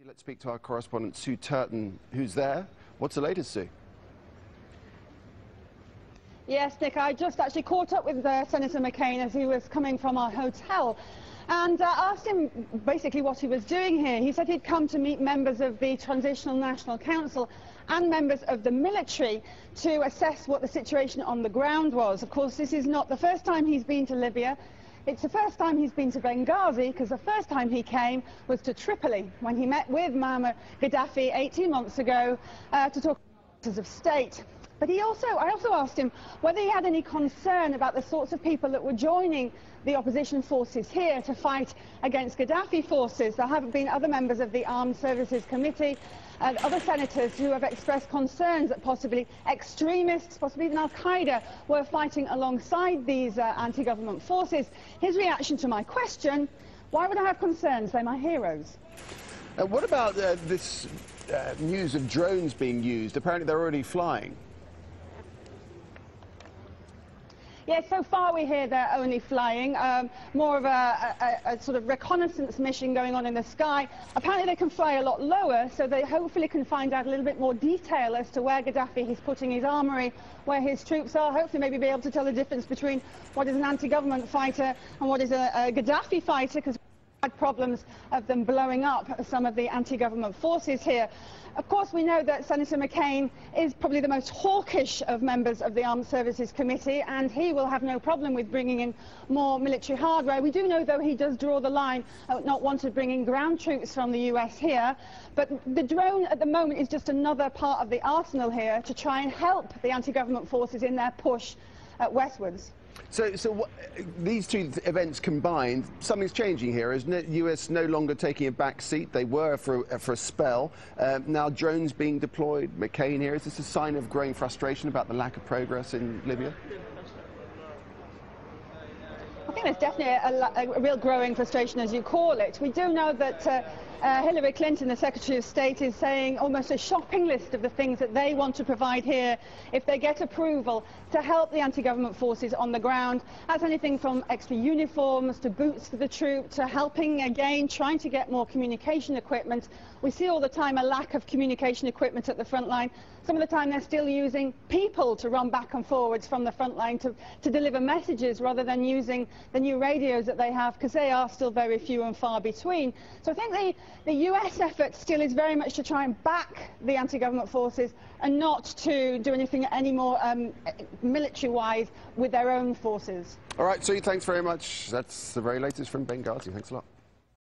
Let's speak to our correspondent Sue Turton, who's there. What's the latest, Sue? Yes, Nick, I just actually caught up with Senator McCain as he was coming from our hotel and asked him basically what he was doing here. He said he'd come to meet members of the Transitional National Council and members of the military to assess what the situation on the ground was. Of course, this is not the first time he's been to Libya. It's the first time he's been to Benghazi, because the first time he came was to Tripoli, when he met with Muammar Gaddafi 18 months ago to talk matters of state. But I also asked him whether he had any concern about the sorts of people that were joining the opposition forces here to fight against Gaddafi forces. There have been other members of the Armed Services Committee and other senators who have expressed concerns that possibly extremists, possibly even Al-Qaeda, were fighting alongside these anti-government forces. His reaction to my question: why would I have concerns? They're my heroes. What about this news of drones being used? Apparently they're already flying. Yes, so far we hear they're only flying, more of a sort of reconnaissance mission going on in the sky. Apparently they can fly a lot lower, so they hopefully can find out a little bit more detail as to where Gaddafi is putting his armoury, where his troops are, hopefully maybe be able to tell the difference between what is an anti-government fighter and what is a Gaddafi fighter, because we had problems of them blowing up some of the anti-government forces here. Of course, we know that Senator McCain is probably the most hawkish of members of the Armed Services Committee, and he will have no problem with bringing in more military hardware. We do know, though, he does draw the line at not wanting to bring in ground troops from the US here. But the drone at the moment is just another part of the arsenal here to try and help the anti-government forces in their push westwards. So these two events combined, something's changing here, isn't it? US no longer taking a back seat. They were for a spell. Now drones being deployed. McCain here. Is this a sign of growing frustration about the lack of progress in Libya? I think there's definitely a real growing frustration, as you call it. We do know that Hillary Clinton, the Secretary of State, is saying almost a shopping list of the things that they want to provide here if they get approval to help the anti-government forces on the ground. That's anything from extra uniforms to boots for the troops to helping, again, trying to get more communication equipment. We see all the time a lack of communication equipment at the front line. Some of the time they're still using people to run back and forwards from the front line to deliver messages rather than using the new radios that they have, because they are still very few and far between. So I think the US effort still is very much to try and back the anti-government forces and not to do anything any more military-wise with their own forces. All right, Sue, thanks very much. That's the very latest from Benghazi. Thanks a lot.